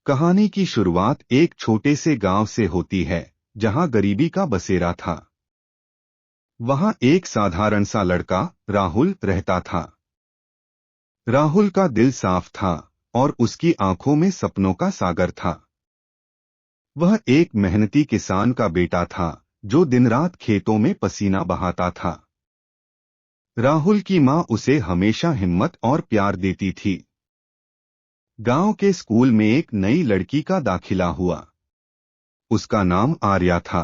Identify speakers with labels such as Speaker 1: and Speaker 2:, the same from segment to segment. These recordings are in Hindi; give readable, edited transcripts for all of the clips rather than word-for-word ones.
Speaker 1: कहानी की शुरुआत एक छोटे से गांव से होती है जहां गरीबी का बसेरा था। वहां एक साधारण सा लड़का राहुल रहता था। राहुल का दिल साफ था और उसकी आंखों में सपनों का सागर था। वह एक मेहनती किसान का बेटा था जो दिन रात खेतों में पसीना बहाता था। राहुल की मां उसे हमेशा हिम्मत और प्यार देती थी। गांव के स्कूल में एक नई लड़की का दाखिला हुआ। उसका नाम आर्या था।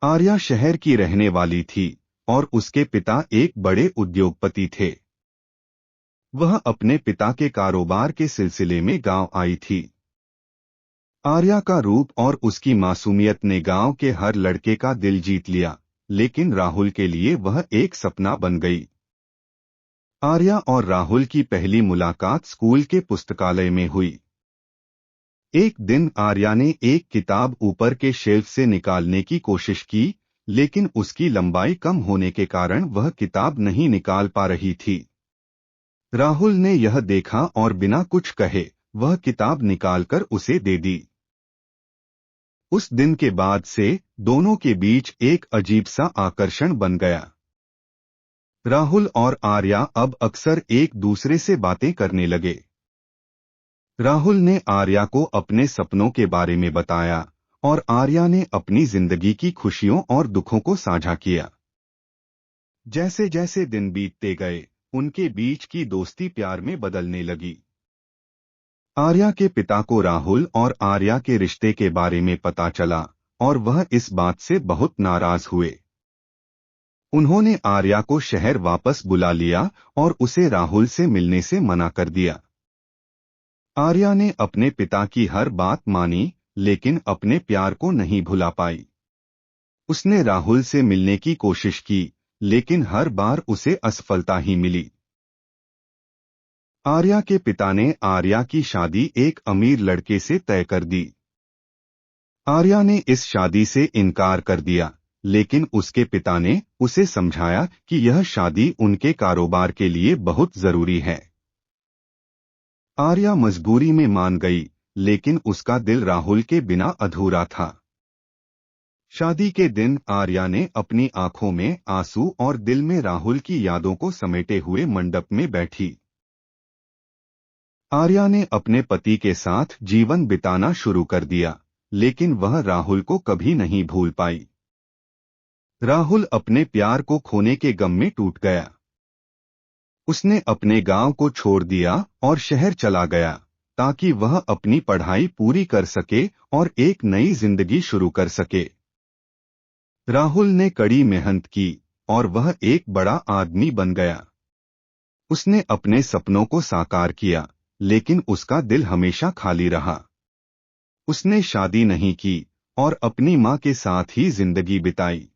Speaker 1: आर्या शहर की रहने वाली थी और उसके पिता एक बड़े उद्योगपति थे। वह अपने पिता के कारोबार के सिलसिले में गांव आई थी। आर्या का रूप और उसकी मासूमियत ने गांव के हर लड़के का दिल जीत लिया, लेकिन राहुल के लिए वह एक सपना बन गई। आर्या और राहुल की पहली मुलाकात स्कूल के पुस्तकालय में हुई। एक दिन आर्या ने एक किताब ऊपर के शेल्फ से निकालने की कोशिश की, लेकिन उसकी लंबाई कम होने के कारण वह किताब नहीं निकाल पा रही थी। राहुल ने यह देखा और बिना कुछ कहे वह किताब निकालकर उसे दे दी। उस दिन के बाद से दोनों के बीच एक अजीब सा आकर्षण बन गया। राहुल और आर्या अब अक्सर एक दूसरे से बातें करने लगे। राहुल ने आर्या को अपने सपनों के बारे में बताया और आर्या ने अपनी जिंदगी की खुशियों और दुखों को साझा किया। जैसे जैसे दिन बीतते गए, उनके बीच की दोस्ती प्यार में बदलने लगी। आर्या के पिता को राहुल और आर्या के रिश्ते के बारे में पता चला और वह इस बात से बहुत नाराज हुए। उन्होंने आर्या को शहर वापस बुला लिया और उसे राहुल से मिलने से मना कर दिया। आर्या ने अपने पिता की हर बात मानी, लेकिन अपने प्यार को नहीं भुला पाई। उसने राहुल से मिलने की कोशिश की, लेकिन हर बार उसे असफलता ही मिली। आर्या के पिता ने आर्या की शादी एक अमीर लड़के से तय कर दी। आर्या ने इस शादी से इनकार कर दिया, लेकिन उसके पिता ने उसे समझाया कि यह शादी उनके कारोबार के लिए बहुत जरूरी है। आर्या मजबूरी में मान गई, लेकिन उसका दिल राहुल के बिना अधूरा था। शादी के दिन आर्या ने अपनी आंखों में आंसू और दिल में राहुल की यादों को समेटे हुए मंडप में बैठी। आर्या ने अपने पति के साथ जीवन बिताना शुरू कर दिया, लेकिन वह राहुल को कभी नहीं भूल पाई। राहुल अपने प्यार को खोने के गम में टूट गया। उसने अपने गांव को छोड़ दिया और शहर चला गया ताकि वह अपनी पढ़ाई पूरी कर सके और एक नई जिंदगी शुरू कर सके। राहुल ने कड़ी मेहनत की और वह एक बड़ा आदमी बन गया। उसने अपने सपनों को साकार किया, लेकिन उसका दिल हमेशा खाली रहा। उसने शादी नहीं की और अपनी मां के साथ ही जिंदगी बिताई।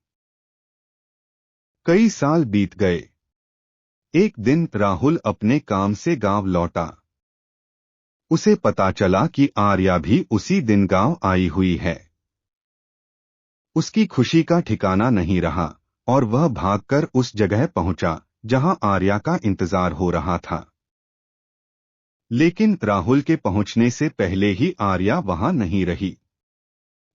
Speaker 1: कई साल बीत गए। एक दिन राहुल अपने काम से गांव लौटा। उसे पता चला कि आर्या भी उसी दिन गांव आई हुई है। उसकी खुशी का ठिकाना नहीं रहा और वह भागकर उस जगह पहुंचा जहां आर्या का इंतजार हो रहा था। लेकिन राहुल के पहुंचने से पहले ही आर्या वहां नहीं रही।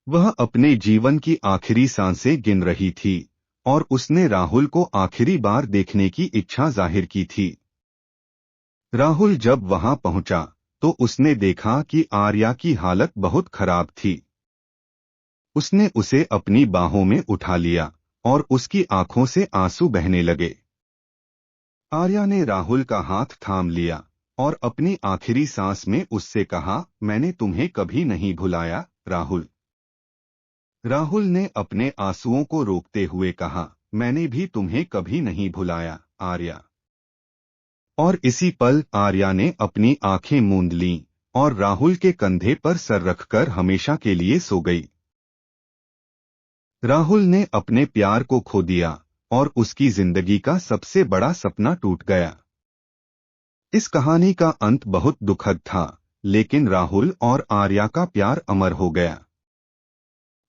Speaker 1: वह अपने जीवन की आखिरी सांसें गिन रही थी और उसने राहुल को आखिरी बार देखने की इच्छा जाहिर की थी। राहुल जब वहां पहुंचा तो उसने देखा कि आर्या की हालत बहुत खराब थी। उसने उसे अपनी बाहों में उठा लिया और उसकी आंखों से आंसू बहने लगे। आर्या ने राहुल का हाथ थाम लिया और अपनी आखिरी सांस में उससे कहा, मैंने तुम्हें कभी नहीं भुलाया, राहुल। राहुल ने अपने आंसुओं को रोकते हुए कहा, मैंने भी तुम्हें कभी नहीं भुलाया, आर्या। और इसी पल आर्या ने अपनी आंखें मूंद लीं और राहुल के कंधे पर सर रखकर हमेशा के लिए सो गई। राहुल ने अपने प्यार को खो दिया और उसकी जिंदगी का सबसे बड़ा सपना टूट गया। इस कहानी का अंत बहुत दुखद था, लेकिन राहुल और आर्या का प्यार अमर हो गया।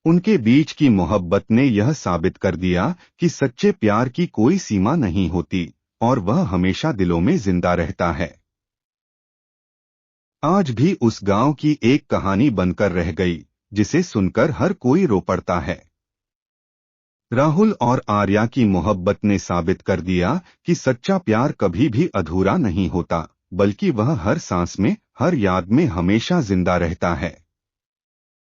Speaker 1: उनके बीच की मोहब्बत ने यह साबित कर दिया कि सच्चे प्यार की कोई सीमा नहीं होती और वह हमेशा दिलों में जिंदा रहता है। आज भी उस गांव की एक कहानी बनकर रह गई, जिसे सुनकर हर कोई रो पड़ता है। राहुल और आर्या की मोहब्बत ने साबित कर दिया कि सच्चा प्यार कभी भी अधूरा नहीं होता, बल्कि वह हर सांस में, हर याद में हमेशा जिंदा रहता है।